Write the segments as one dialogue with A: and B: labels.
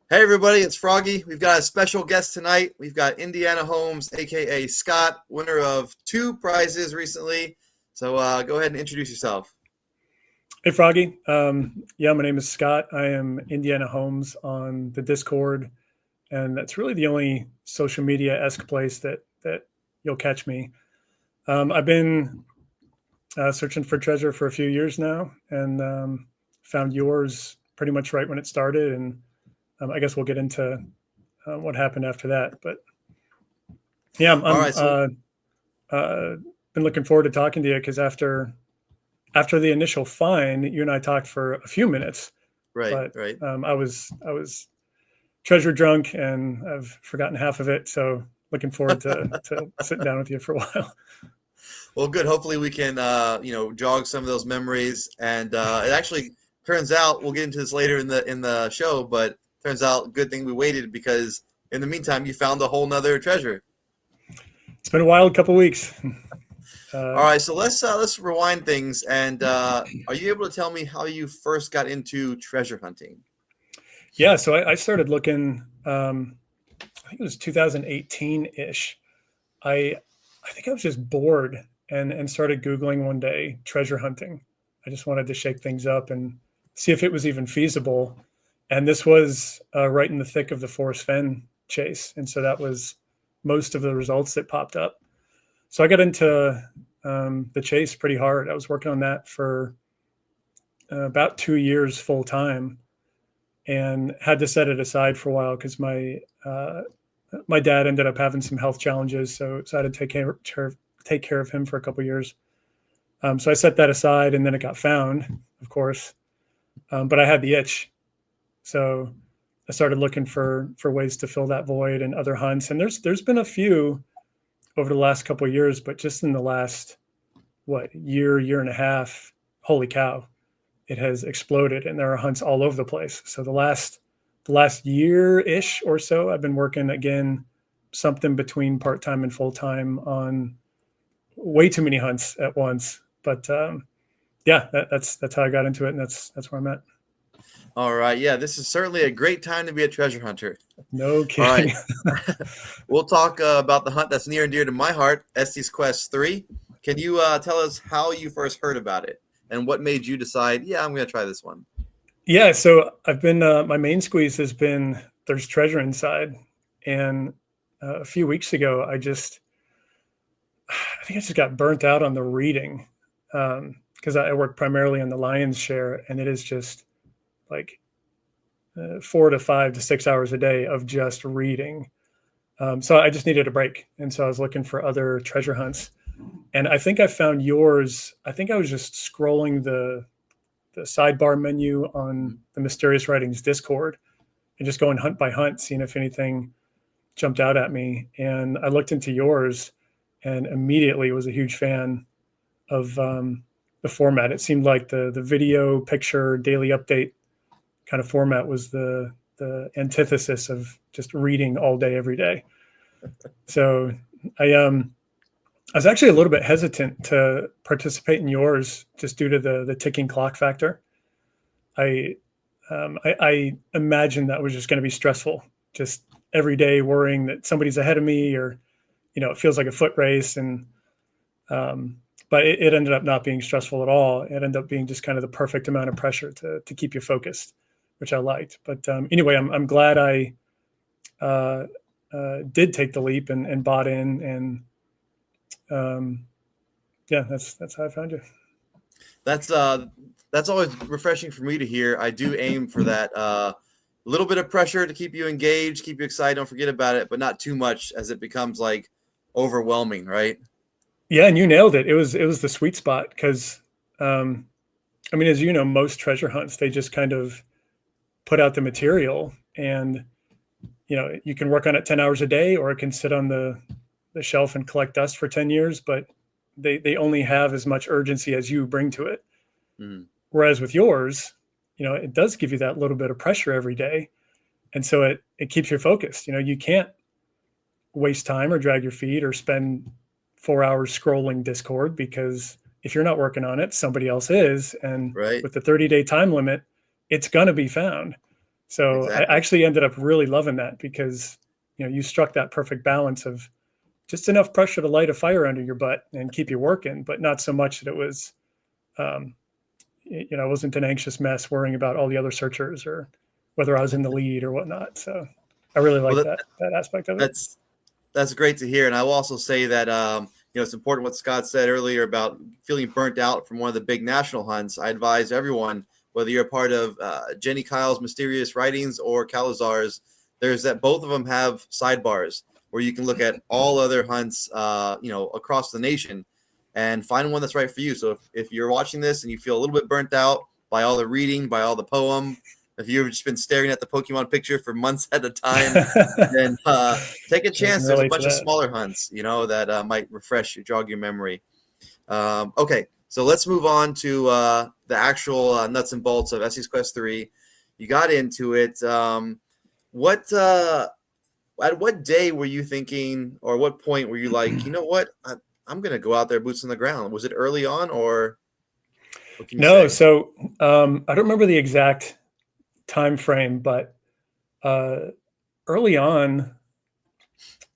A: Hey everybody, it's Froggy. We've got a special guest tonight. We've got Indiana Holmes, aka Scott, winner of 2 prizes recently. So go ahead and introduce yourself.
B: Hey, Froggy. Yeah, my name is Scott. I am Indiana Holmes on the Discord, and that's really the only social media-esque place that you'll catch me. I've been searching for treasure for a few years now, and found yours pretty much right when it started. And I guess we'll get into what happened after that. But yeah,
A: All
B: I'm
A: right, so
B: uh, been looking forward to talking to you because after the initial find, you and I talked for a few minutes,
A: right,
B: but
A: right.
B: I was treasure drunk and I've forgotten half of it. So looking forward to sitting down with you for a while.
A: Well, good. Hopefully we can jog some of those memories. And it actually turns out we'll get into this later in the show, but turns out good thing we waited because in the meantime you found a whole nother treasure.
B: It's been a wild couple weeks.
A: All
B: Uh,
A: right, so let's rewind things. And are you able to tell me how you first got into treasure hunting?
B: yeah, so I started looking. I think it was 2018 ish. I I think I was just bored and started googling one day treasure hunting. I just wanted to shake things up and see if it was even feasible. And this was right in the thick of the Forrest Fenn chase, and so that was most of the results that popped up. So I got into the chase pretty hard. I was working on that for about 2 years full time, and had to set it aside for a while because my dad ended up having some health challenges, so I had to take care of him for a couple of years. So I set that aside, and then it got found, of course. But I had the itch, so I started looking for ways to fill that void and other hunts. And there's been a few over the last couple of years, but just in the last year and a half, holy cow, it has exploded, and there are hunts all over the place. So the last year ish or so, I've been working again, something between part time and full time on way too many hunts at once. But yeah, that's how I got into it, and that's where I'm at.
A: All right, yeah, this is certainly a great time to be a treasure hunter.
B: No
A: All right,
B: kidding.
A: we'll talk about the hunt that's near and dear to my heart, Estes Quest 3. Can you tell us how you first heard about it and what made you decide, yeah, I'm going to try this one?
B: Yeah, so I've been my main squeeze has been there's treasure inside, and a few weeks ago I think I just got burnt out on the reading because I work primarily on the lion's share, and it is just like 4 to 5 to 6 hours a day of just reading. So I just needed a break, and so I was looking for other treasure hunts, and I think I found yours. I think I was just scrolling the sidebar menu on the Mysterious Writings Discord and just going hunt by hunt, seeing if anything jumped out at me. And I looked into yours and immediately was a huge fan of the format. It seemed like the video, picture, daily update kind of format was the antithesis of just reading all day, every day. So I was actually a little bit hesitant to participate in yours just due to the ticking clock factor. I I imagined that was just going to be stressful, just every day worrying that somebody's ahead of me, or it feels like a foot race. And but it ended up not being stressful at all. It ended up being just kind of the perfect amount of pressure to keep you focused, which I liked. But anyway, I'm glad I uh, did take the leap and bought in. And yeah, that's how I found you.
A: That's always refreshing for me to hear. I do aim for that little bit of pressure to keep you engaged, keep you excited, don't forget about it, but not too much as it becomes like overwhelming, right?
B: Yeah, and you nailed it. It was the sweet spot because, um, I mean, as you know, most treasure hunts, they just kind of put out the material, and you can work on it 10 hours a day, or it can sit on the shelf and collect dust for 10 years. But they only have as much urgency as you bring to it.
A: Mm.
B: Whereas with yours, it does give you that little bit of pressure every day, and so it keeps you focused. You can't waste time or drag your feet or spend 4 hours scrolling Discord, because if you're not working on it, somebody else is. And
A: Right?
B: with the 30-day time limit, it's going to be found. So I
A: Exactly.
B: actually ended up really loving that because, you struck that perfect balance of just enough pressure to light a fire under your butt and keep you working, but not so much that it was, um, it wasn't an anxious mess worrying about all the other searchers or whether I was in the lead or whatnot. So I really
A: Well,
B: like that aspect of it.
A: that's great to hear. And I will also say that it's important what Scott said earlier about feeling burnt out from one of the big national hunts. I advise everyone, whether you're a part of Jenny Kyle's Mysterious Writings or Calazar's, there's that both of them have sidebars where you can look at all other hunts, across the nation and find one that's right for you. So if you're watching this and you feel a little bit burnt out by all the reading, by all the poem, if you've just been staring at the Pokemon picture for months at a time, then take a
B: I can
A: chance. There's a
B: relate to
A: bunch of
B: that.
A: smaller hunts, that might jog your memory. Okay, so let's move on to the actual nuts and bolts of Estes Quest 3. You got into it. What at what day were you thinking, or what point were you like, you know what, I'm gonna go out there, boots on the ground? Was it early on, or what can you
B: No,
A: say?
B: so I don't remember the exact time frame, but uh, early on,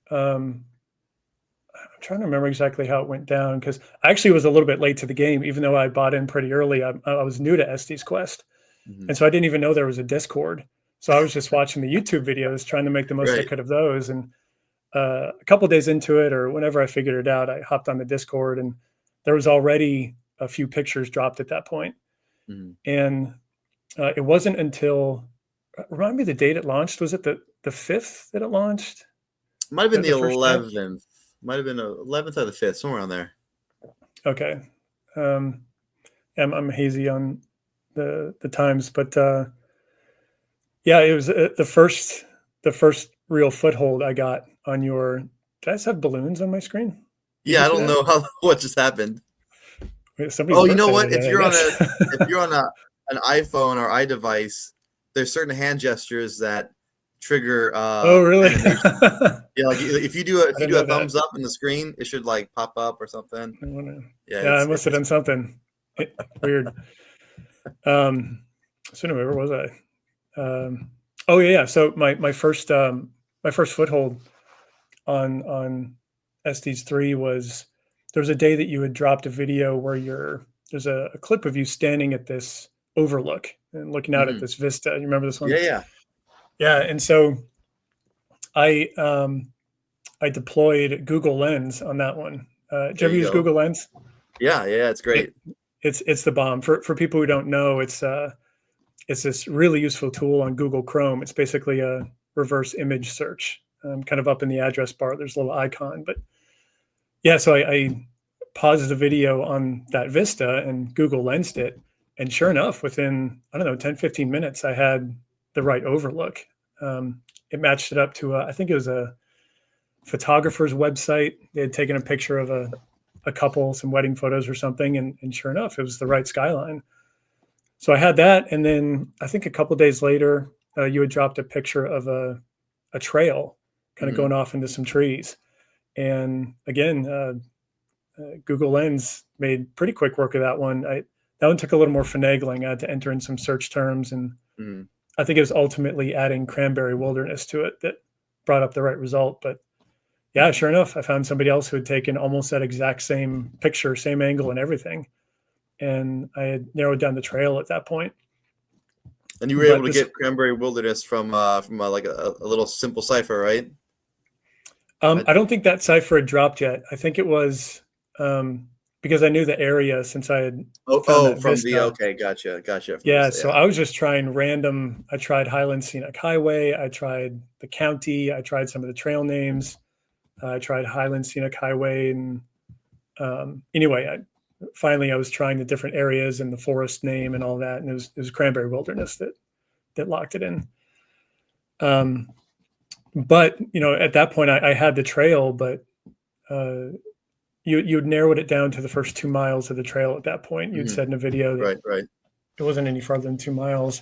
B: um, I'm trying to remember exactly how it went down because I actually was a little bit late to the game, even though I bought in pretty early. I was new to Estes Quest,
A: Mhm.
B: and so I didn't even know there was a Discord. So I was just watching the YouTube videos, trying to make the most I
A: Right.
B: could of those. And a couple days into it, or whenever I figured it out, I hopped on the Discord, and there was already a few pictures dropped at that point.
A: Mhm.
B: And it wasn't until remind me the date it launched. Was it the fifth that it launched?
A: Might have been the
B: The first day?
A: 11th. Might have been the 11th or the 5th, somewhere around there.
B: Okay. Um, I'm hazy on the times, but yeah, it was the first real foothold I got on your. Did I just have balloons on my screen? You
A: Yeah, I
B: just see
A: don't
B: that?
A: know what just happened.
B: Wait, somebody's
A: Oh, you know
B: birthday
A: what? If
B: today, I
A: you're on
B: guess.
A: an iPhone or iDevice, there's certain hand gestures that trigger
B: Oh, really?
A: animation.
B: I
A: Yeah, like if you
B: didn't
A: do a
B: know that.
A: thumbs up in the screen, it should like pop up or something.
B: I wonder.
A: Yeah,
B: Yeah, I must have
A: it's
B: done something weird. Um, so anyway, where was I? Oh yeah. So my first foothold on SDs3 was there was a day that you had dropped a video where there's a clip of you standing at this overlook and looking out at
A: mhm.
B: this vista. You remember this one?
A: Yeah, yeah.
B: Yeah. And so I I deployed Google Lens on that one. Did you
A: There
B: ever
A: you
B: use
A: go.
B: Google Lens?
A: Yeah, yeah, it's
B: It,
A: great.
B: it's the bomb. For people who don't know, it's this really useful tool on Google Chrome. It's basically a reverse image search, kind of up in the address bar. There's a little icon, but yeah. So I paused the video on that Vista and Google Lensed it, and sure enough, within I don't know 10-15 minutes, I had the right overlook. It matched it up to I think it was a photographer's website. They had taken a picture of a couple, some wedding photos or something, and sure enough, it was the right skyline. So I had that, and then I think a couple days later, you had dropped a picture of a trail, kind of
A: Mhm.
B: going off into some trees. And again, Google Lens made pretty quick work of that one. That one took a little more finagling. I had to enter in some search terms, and
A: Mhm.
B: I think it was ultimately adding Cranberry Wilderness to it that brought up the right result. But yeah, sure enough, I found somebody else who had taken almost that exact same picture, same angle, and everything. And I had narrowed down the trail at that point.
A: And you were able
B: But
A: to
B: this
A: get Cranberry Wilderness from like a little simple cipher, right? I,
B: I don't think that cipher had dropped yet. I think it was um, because I knew the area since I had found that
A: from the
B: vista.
A: okay, gotcha from
B: Yeah,
A: this,
B: so
A: yeah.
B: I was just trying random. I tried Highland Scenic Highway. I tried the county. I tried some of the trail names. I tried Highland Scenic Highway, and anyway, finally I was trying the different areas and the forest name and all that, and it was Cranberry Wilderness that locked it in. Um, but at that point, I had the trail, but uh, you'd narrowed it down to the first 2 miles of the trail at that point. You'd
A: Mhm.
B: said in a video that
A: Right.
B: it wasn't any farther than 2 miles.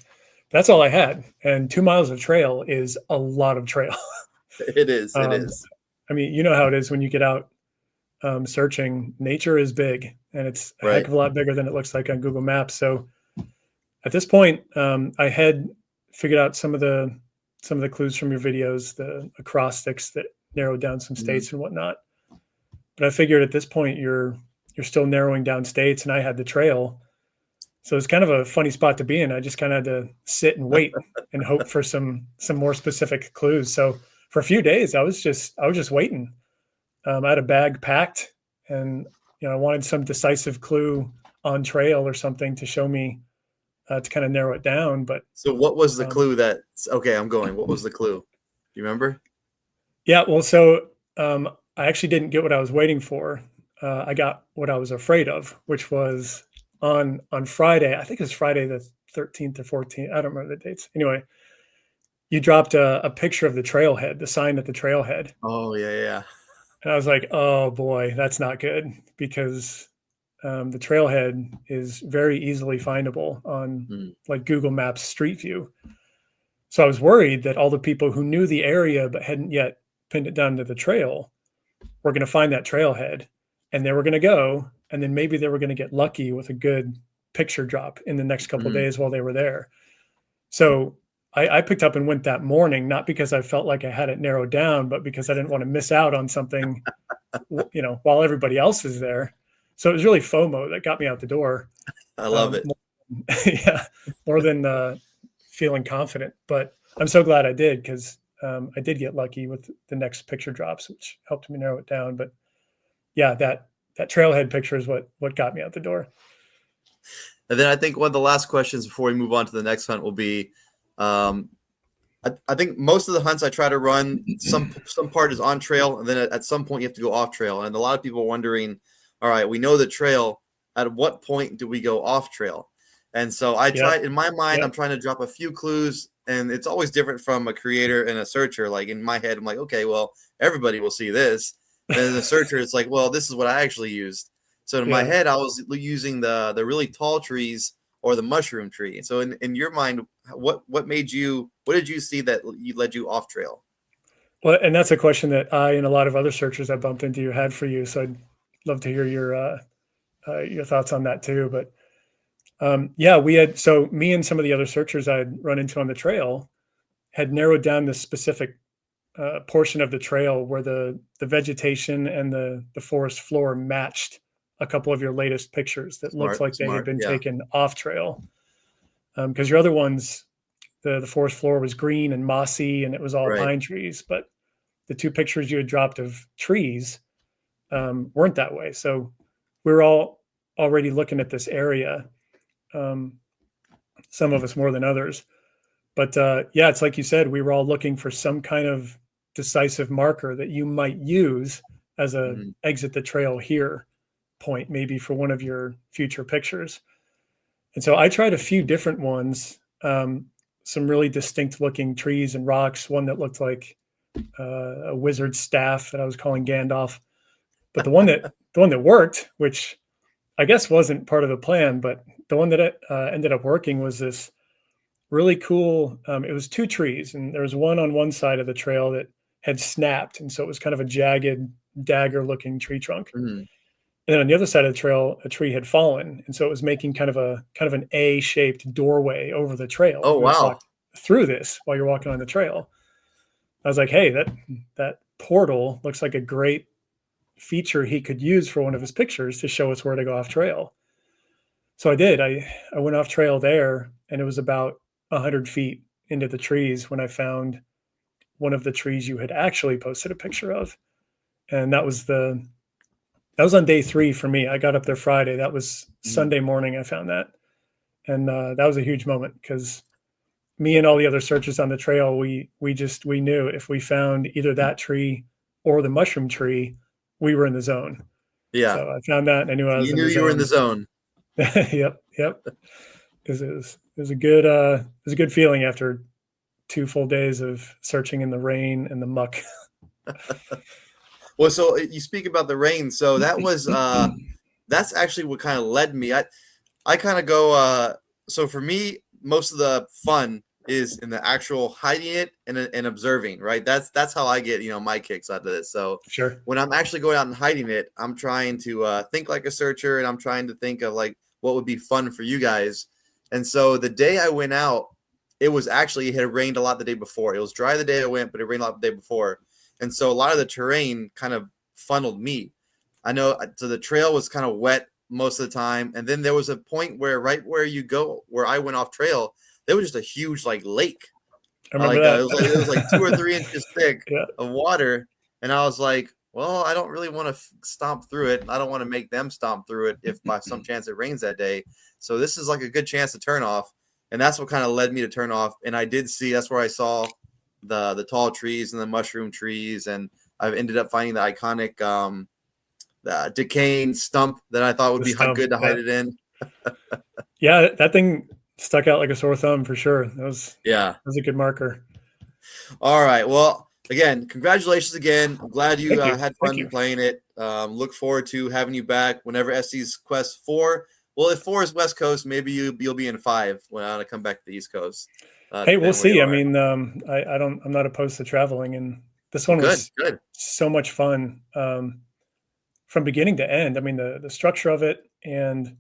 B: That's all I had. And 2 miles of trail is a lot of trail.
A: It is. It
B: um,
A: is.
B: I mean, you know how it is when you get out searching. Nature is big, and it's a heck
A: Right.
B: of a lot bigger than it looks like on Google Maps. So at this point, I had figured out some of the clues from your videos, the acrostics that narrowed down some states and whatnot. But I figured at this point you're still narrowing down states, and I had the trail. So it's kind of a funny spot to be in. I just kind of had to sit and wait and hope for some more specific clues. So for a few days, I was just waiting. I had a bag packed, and I wanted some decisive clue on trail or something to show me to kind of narrow it down. But
A: so what was the clue that? Okay, I'm going. What was the clue? You remember?
B: Yeah, well, so I actually didn't get what I was waiting for. I got what I was afraid of, which was on Friday. I think it was Friday the 13th or 14th. I don't remember the dates. Anyway, you dropped a picture of the trailhead, the sign at the trailhead.
A: Oh yeah.
B: And I was like, oh boy, that's not good, because the trailhead is very easily findable on like Google Maps Street View. So I was worried that all the people who knew the area but hadn't yet pinned it down to the trail were going to find that trailhead, and they were going to go, and then maybe they were going to get lucky with a good picture drop in the next couple of days while they were there. So I picked up and went that morning, not because I felt like I had it narrowed down, but because I didn't want to miss out on something, while everybody else is there. So it was really FOMO that got me out the door.
A: I love it.
B: More than feeling confident. But I'm so glad I did, because I did get lucky with the next picture drops, which helped me narrow it down. But yeah, that trailhead picture is what got me out the door.
A: And then I think one of the last questions before we move on to the next hunt will be, I think most of the hunts I try to run, some part is on trail, and then at some point you have to go off trail. And a lot of people are wondering, all right, we know the trail. At what point do we go off trail? And so I try, in my mind, I'm trying to drop a few clues, and it's always different from a creator and a searcher. Like in my head, I'm like, okay, well, everybody will see this. And then the searcher, it's like, well, this is what I actually used. So in my head, I was using the really tall trees or the mushroom tree. So in your mind, what did you see that led you off trail?
B: Well, and that's a question that I and a lot of other searchers I bumped into had for you. So I'd love to hear your thoughts on that too. But me and some of the other searchers I'd run into on the trail had narrowed down the specific portion of the trail where the vegetation and the forest floor matched a couple of your latest pictures that looked like they had been taken off trail. Because your other ones, the forest floor was green and mossy, and it was all pine trees. But the two pictures you had dropped of trees weren't that way. So we were all already looking at this area. Some of us more than others. But it's like you said, we were all looking for some kind of decisive marker that you might use as a exit the trail here point, maybe for one of your future pictures. And so I tried a few different ones, some really distinct looking trees and rocks, one that looked like a wizard's staff that I was calling Gandalf. But the one that worked, which I guess wasn't part of the plan, but the one that ended up working was this really cool. It was two trees, and there was one on one side of the trail that had snapped, and so it was kind of a jagged dagger-looking tree trunk. And then on the other side of the trail, a tree had fallen, and so it was making kind of an A-shaped doorway over the trail.
A: Oh wow!
B: Through this while you're walking on the trail, I was like, hey, that portal looks like a great feature he could use for one of his pictures to show us where to go off trail. So I did. I went off trail there, and it was about 100 feet into the trees when I found one of the trees you had actually posted a picture of. And that was on day 3 for me. I got up there Friday. That was Sunday morning I found that. And that was a huge moment, because me and all the other searchers on the trail, we knew if we found either that tree or the mushroom tree, we were in the zone.
A: Yeah.
B: So I found that, and I knew I was
A: you were in the zone.
B: Yep. Because it was a good feeling after 2 full days of searching in the rain and the muck.
A: Well, so you speak about the rain. So that was that's actually what kind of led me. I kind of go. So for me, most of the fun is in the actual hiding it and observing. Right. That's how I get my kicks out of this. So
B: sure,
A: when I'm actually going out and hiding it, I'm trying to think like a searcher, and I'm trying to think of like what would be fun for you guys. And so the day I went out, it had rained a lot the day before. It was dry the day I went, but it rained a lot the day before. And so a lot of the terrain kind of funneled me. I know, so the trail was kind of wet most of the time. And then there was a point where right where you go, where I went off trail, there was just a huge like lake.
B: I remember that.
A: It was like 2 or 3 inches thick
B: Yeah.
A: of water. And I was like, well, I don't really want to stomp through it. I don't want to make them stomp through it if by some chance it rains that day. So this is like a good chance to turn off. And that's what kind of led me to turn off. And I did see, that's where I saw the tall trees and the mushroom trees. And I've ended up finding the iconic the decaying stump that I thought would be good to hide it in.
B: Yeah, that thing stuck out like a sore thumb for sure. That was a good marker.
A: All right. Well, again, congratulations again. I'm glad you had fun playing it. Look forward to having you back whenever SC's Quest 4. Well, if 4 is West Coast, maybe you'll be in 5 when I come back to the East Coast.
B: Hey, we'll see. I mean, I'm not opposed to traveling, and this one was so much fun from beginning to end. I mean, the structure of it, and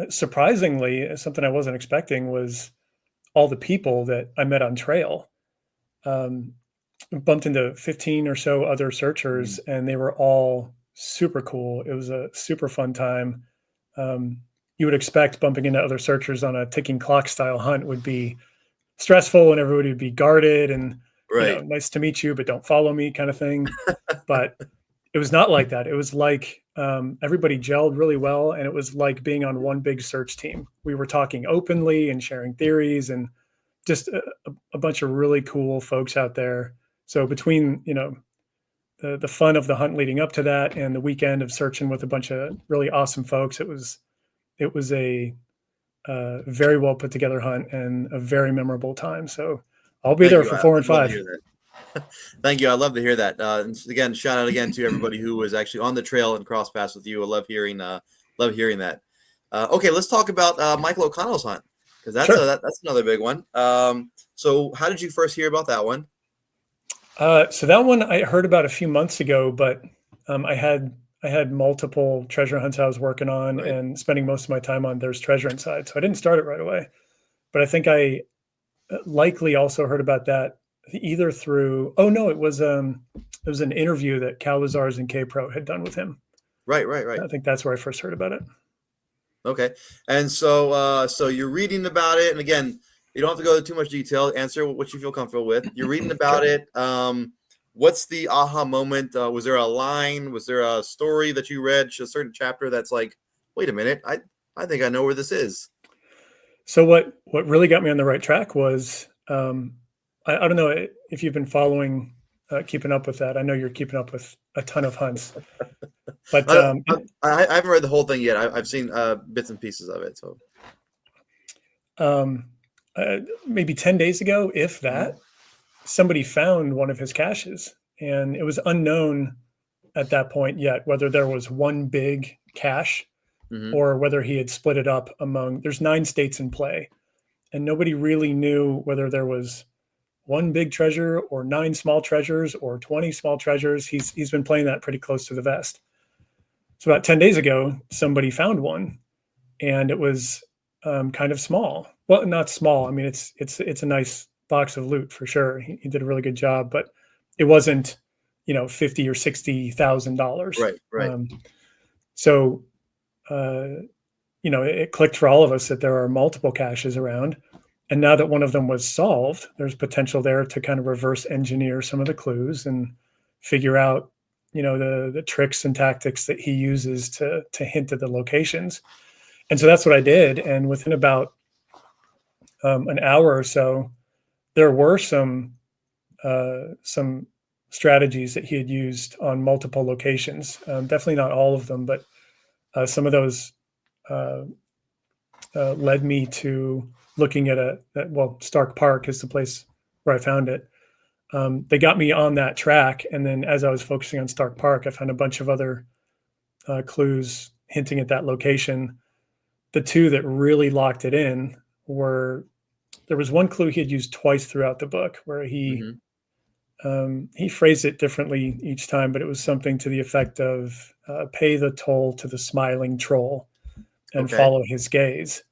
B: surprisingly, something I wasn't expecting was all the people that I met on trail. Bumped into 15 or so other searchers, and they were all super cool. It was a super fun time. You would expect bumping into other searchers on a ticking clock style hunt would be stressful, and everybody would be guarded and nice to meet you, but don't follow me kind of thing. But it was not like that. It was like everybody gelled really well, and it was like being on one big search team. We were talking openly and sharing theories, and just a bunch of really cool folks out there. So between, the fun of the hunt leading up to that and the weekend of searching with a bunch of really awesome folks, it was a very well put together hunt and a very memorable time. So I'll be there for 4 and 5.
A: Thank you. I love to hear that. Again, shout out again to everybody who was actually on the trail and cross paths with you. I love hearing that. Okay, let's talk about Michael OConnell's hunt, because that's another big one. So how did you first hear about that one?
B: So that one I heard about a few months ago, but I had multiple treasure hunts I was working on and spending most of my time on There's Treasure Inside. So I didn't start it right away, but I think I likely also heard about that either through, it was an interview that Cal Lazars and K-Pro had done with him.
A: Right.
B: I think that's where I first heard about it.
A: Okay. And so you're reading about it. And again, you don't have to go into too much detail. Answer what you feel comfortable with. You're reading about it. What's the aha moment? Was there a line? Was there a story that you read, a certain chapter that's like, wait a minute, I think I know where this is?
B: So what really got me on the right track was, I don't know if you've been following, keeping up with that. I know you're keeping up with a ton of hunts. But
A: I haven't read the whole thing yet. I've seen bits and pieces of it. So
B: maybe 10 days ago, if that, somebody found one of his caches, and it was unknown at that point yet whether there was one big cache or whether he had split it up among. There's 9 states in play, and nobody really knew whether there was one big treasure or 9 small treasures or 20 small treasures. He's been playing that pretty close to the vest. So about 10 days ago, somebody found one, and it was kind of small. Well, not small. I mean, it's a nice box of loot for sure. He did a really good job, but it wasn't, $50,000 or $60,000.
A: Right.
B: So, it clicked for all of us that there are multiple caches around. And now that one of them was solved, there's potential there to kind of reverse engineer some of the clues and figure out, the tricks and tactics that he uses to hint at the locations. And so that's what I did. And within about an hour or so, there were some strategies that he had used on multiple locations. Definitely not all of them, but some of those led me to looking at Stark Park is the place where I found it. They got me on that track. And then as I was focusing on Stark Park, I found a bunch of other clues hinting at that location. The 2 that really locked it in were, there was one clue he had used twice throughout the book where he phrased it differently each time, but it was something to the effect of pay the toll to the smiling troll and follow his gaze.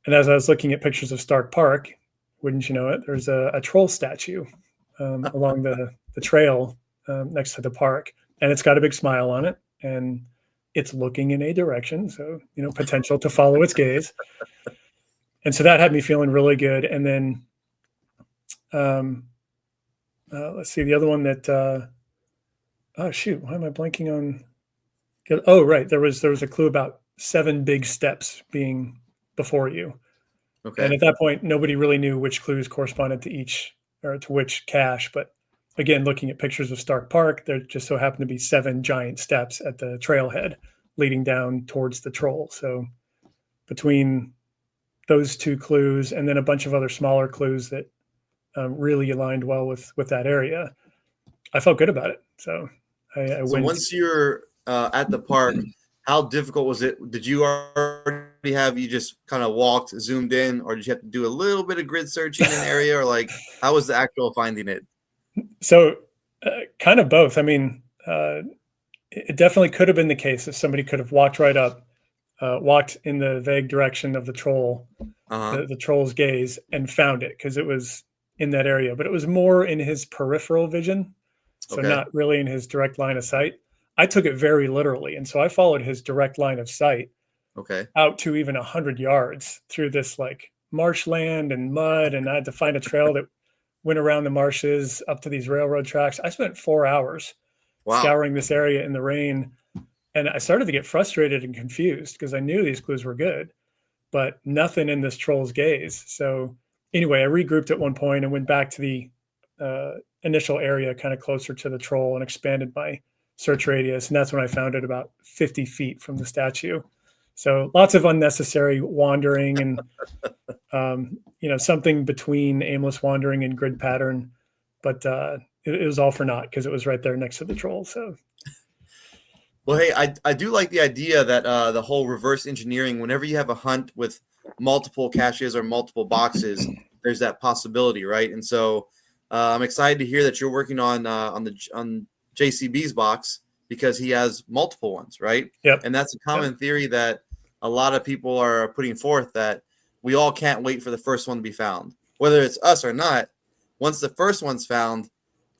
B: And as I was looking at pictures of Stark Park, wouldn't you know it, there's a troll statue along the trail next to the park, and it's got a big smile on it, and it's looking in a direction, so potential to follow its gaze. And so that had me feeling really good. And then let's see, the other one that oh shoot, why am I blanking on? Oh right, there was a clue about 7 big steps being before you.
A: Okay.
B: And at that point, nobody really knew which clues corresponded to each or to which cache. But again, looking at pictures of Stark Park, there just so happened to be 7 giant steps at the trailhead leading down towards the troll. So between those 2 clues and then a bunch of other smaller clues that really aligned well with that area, I felt good about it. So I
A: So
B: went.
A: once you're at the park, how difficult was it? Did you already have you just kind of walked, zoomed in, or did you have to do a little bit of grid searching in an area, or like how was the actual finding it?
B: So kind of both. I mean, it definitely could have been the case if somebody could have walked right up, walked in the vague direction of the troll, the troll's gaze, and found it because it was in that area. But it was more in his peripheral vision, so not really in his direct line of sight. I took it very literally, and so I followed his direct line of sight out to even 100 yards through this like marshland and mud, and I had to find a trail that went around the marshes up to these railroad tracks. I spent 4 hours scouring this area in the rain, and I started to get frustrated and confused because I knew these clues were good, but nothing in this troll's gaze. So anyway, I regrouped at one point and went back to the initial area kind of closer to the troll and expanded my search radius. And that's when I found it about 50 feet from the statue. So lots of unnecessary wandering and, something between aimless wandering and grid pattern. But it was all for naught because it was right there next to the troll. So.
A: Well, hey, I do like the idea that the whole reverse engineering, whenever you have a hunt with multiple caches or multiple boxes, there's that possibility, right? And so I'm excited to hear that you're working on JCB's box because he has multiple ones, right?
B: Yep.
A: And that's a common theory that a lot of people are putting forth, that we all can't wait for the first one to be found. Whether it's us or not, once the first one's found,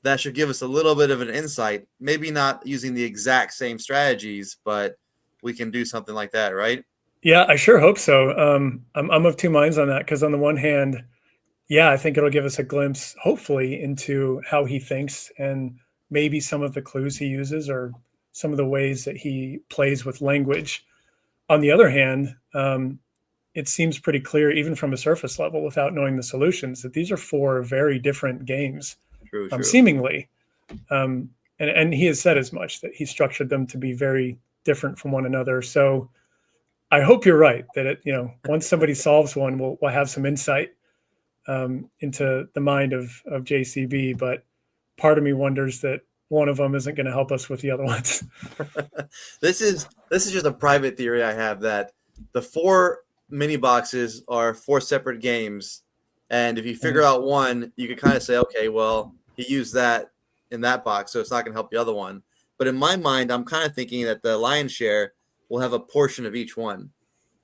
A: that should give us a little bit of an insight. Maybe not using the exact same strategies, but we can do something like that, right?
B: Yeah, I sure hope so. I'm of 2 minds on that because on the one hand, yeah, I think it'll give us a glimpse, hopefully, into how he thinks and maybe some of the clues he uses or some of the ways that he plays with language. On the other hand, it seems pretty clear, even from a surface level, without knowing the solutions, that these are 4 very different games,
A: True.
B: Seemingly. And he has said as much, that he structured them to be very different from one another. So I hope you're right that once somebody solves one, we'll have some insight into the mind of JCB. But part of me wonders that one of them isn't going to help us with the other ones.
A: This is just a private theory I have, that the 4 mini boxes are 4 separate games, and if you figure out one, you can kind of say, okay, well, he used that in that box, so it's not going to help the other one. But in my mind, I'm kind of thinking that the lion's share will have a portion of each one.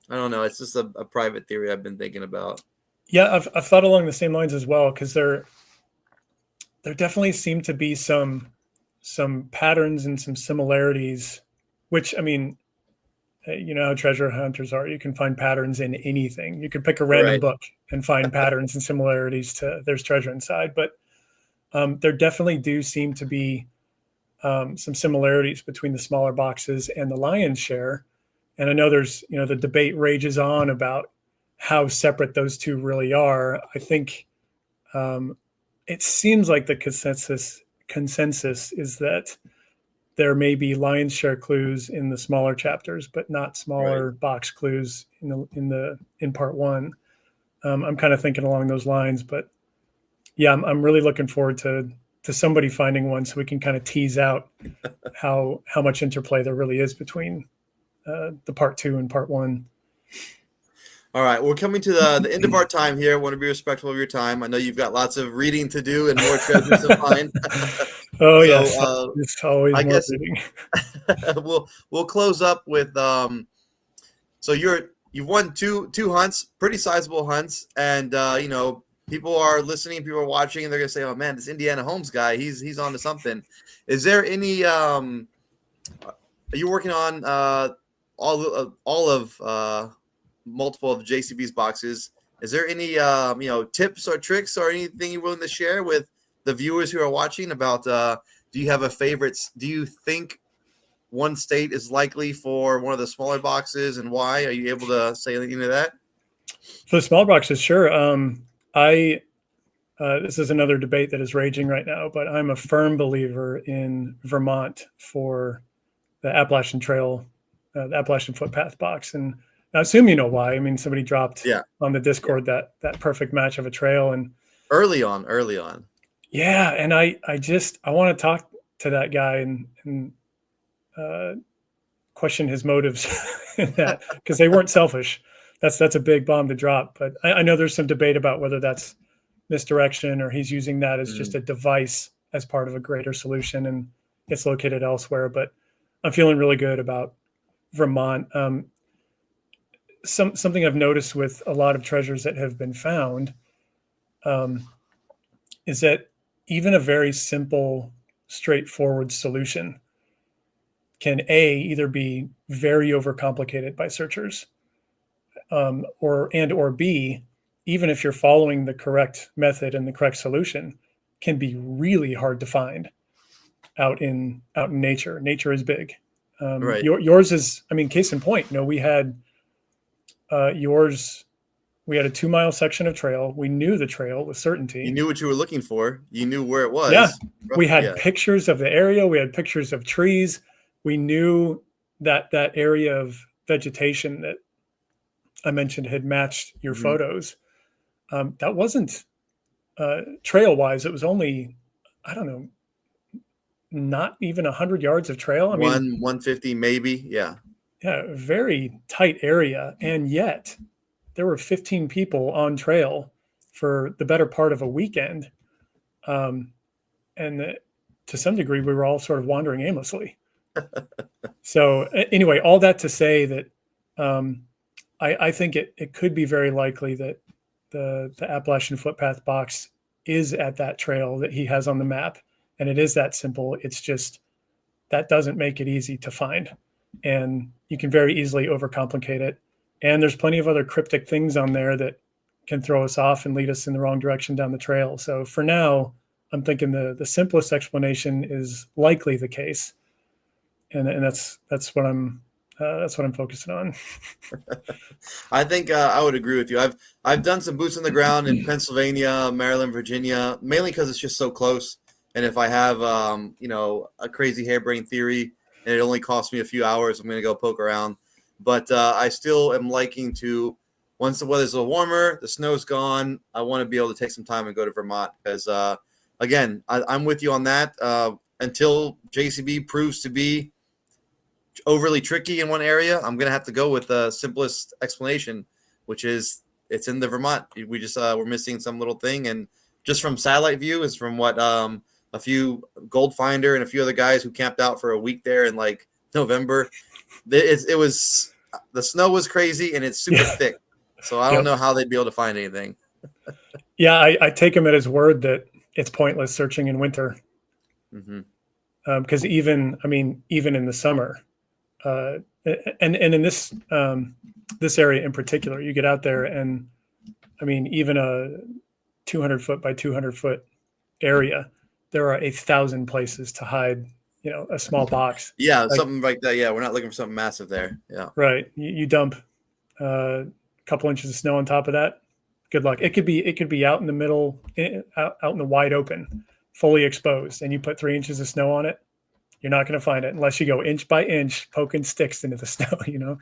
A: I don't know. It's just a private theory I've been thinking about.
B: Yeah, I've thought along the same lines as well, because there definitely seem to be some patterns and some similarities, which, I mean, you know how treasure hunters are. You can find patterns in anything. You could pick a random book and find patterns and similarities to there's treasure inside. But there definitely do seem to be some similarities between the smaller boxes and the lion's share. And I know there's, the debate rages on about how separate those 2 really are. I think it seems like the consensus is that there may be lion's share clues in the smaller chapters, but not smaller box clues in part 1. I'm kind of thinking along those lines, but yeah, I'm really looking forward to somebody finding one so we can kind of tease out how much interplay there really is between the part 2 and part 1.
A: All right, we're coming to the end of our time here. I want to be respectful of your time. I know you've got lots of reading to do and more treasures to find.
B: Oh, yes. It's always more reading.
A: we'll close up with so you're you've won two hunts, pretty sizable hunts, and you know, people are listening, people are watching, and they're gonna say, "Oh man, this Indiana Holmes guy, he's on to something." Is there any? Are you working on all of multiple of the JCB's boxes? Is there any you know, tips or tricks or anything you're willing to share with the viewers who are watching about? Do you have a favorites? Do you think one state is likely for one of the smaller boxes, and why? Are you able to say anything to that?
B: For the small boxes, sure. I This is another debate that is raging right now, but I'm a firm believer in Vermont for the Appalachian Trail, the Appalachian Footpath box. And I assume you know why. I mean, somebody dropped
A: Yeah,
B: on the Discord that perfect match of a trail, and
A: early on.
B: yeah, and I want to talk to that guy and uh, question his motives in that, because they weren't selfish. That's a big bomb to drop. But I know there's some debate about whether that's misdirection or he's using that as just a device as part of a greater solution and it's located elsewhere. But I'm feeling really good about Vermont. Something I've noticed with a lot of treasures that have been found is that even a very simple, straightforward solution can either be very overcomplicated by searchers, or B, even if you're following the correct method and the correct solution, can be really hard to find out in nature. Nature is big.
A: Right.
B: Yours is, I mean, case in point. You know, we had yours. We had a 2-mile section of trail. We knew the trail with certainty.
A: You knew what you were looking for. You knew where it was.
B: Yeah, we had pictures of the area. We had pictures of trees. We knew that area of vegetation that I mentioned had matched your photos. That wasn't trail wise. It was only, I don't know, not even 100 yards of trail. I mean,
A: 150 maybe. Yeah,
B: a very tight area, and yet there were 15 people on trail for the better part of a weekend, and to some degree, we were all sort of wandering aimlessly. So anyway, all that to say that I think it could be very likely that the Appalachian Footpath box is at that trail that he has on the map, and it is that simple. It's just that doesn't make it easy to find, and you can very easily overcomplicate it. And there's plenty of other cryptic things on there that can throw us off and lead us in the wrong direction down the trail. So for now, I'm thinking the simplest explanation is likely the case, and that's what I'm focusing on.
A: I think I would agree with you. I've done some boots on the ground in Pennsylvania, Maryland, Virginia, mainly because it's just so close. And if I have you know, a crazy harebrained theory and it only costs me a few hours, I'm going to go poke around. But I still am liking to, once the weather's a little warmer, the snow's gone, I want to be able to take some time and go to Vermont because, again, I'm with you on that. Until JCB proves to be overly tricky in one area, I'm going to have to go with the simplest explanation, which is it's in the Vermont. We just we're missing some little thing. And just from satellite view is from what a few Gold Finder and a few other guys who camped out for a week there in like November. It was, the snow was crazy and it's super thick. So I don't know how they'd be able to find anything.
B: Yeah, I take him at his word that it's pointless searching in winter. Because even in the summer, and in this this area in particular, you get out there and I mean, even a 200 foot by 200 foot area, there are 1,000 places to hide, you know, a small box.
A: Yeah, like, something like that. Yeah, we're not looking for something massive there. Yeah,
B: right. You dump a couple inches of snow on top of that. Good luck. It could be out in the middle, out in the wide open, fully exposed, and you put 3 inches of snow on it. You're not going to find it unless you go inch by inch, poking sticks into the snow, you know?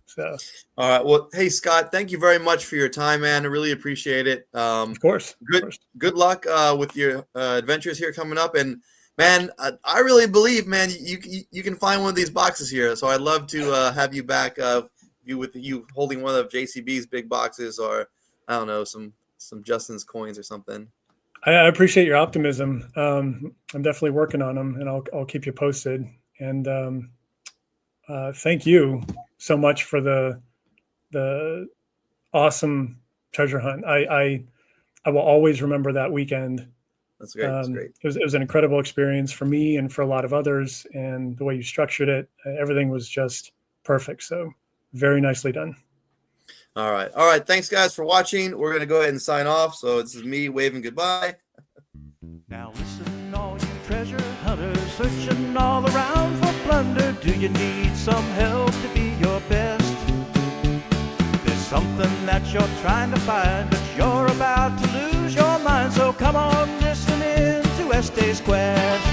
B: So,
A: all right. Well, hey, Scott, thank you very much for your time, man. I really appreciate it.
B: Of course.
A: Good luck with your adventures here coming up. And man, I really believe, man, you can find one of these boxes here. So I'd love to have you back, you holding one of JCB's big boxes, or I don't know, some Justin's coins or something.
B: I appreciate your optimism. I'm definitely working on them, and I'll keep you posted. And thank you so much for the the awesome treasure hunt. I will always remember that weekend.
A: That's great. That's great.
B: It was an incredible experience for me and for a lot of others. And the way you structured it, everything was just perfect. So very nicely done.
A: All right. All right. Thanks, guys, for watching. We're going to go ahead and sign off. So this is me waving goodbye.
C: Now listen, all you treasure hunters, searching all around for plunder. Do you need some help to be your best? There's something that you're trying to find, but you're about to lose your mind. So come on, listen in to Este's Quest.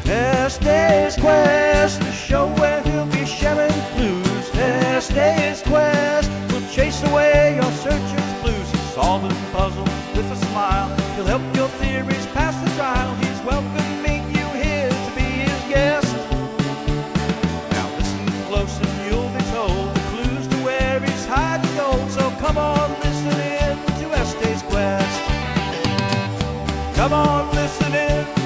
C: Este's Quest, the show where he'll be sharing clues. Este's Quest will chase away your searcher's blues. He's solving puzzles with a smile. He'll help your theories pass the trial. He's welcoming you here to be his guest. Now listen close and you'll be told the clues to where he's hiding gold. So come on, listen in to Este's Quest. Come on, listen in.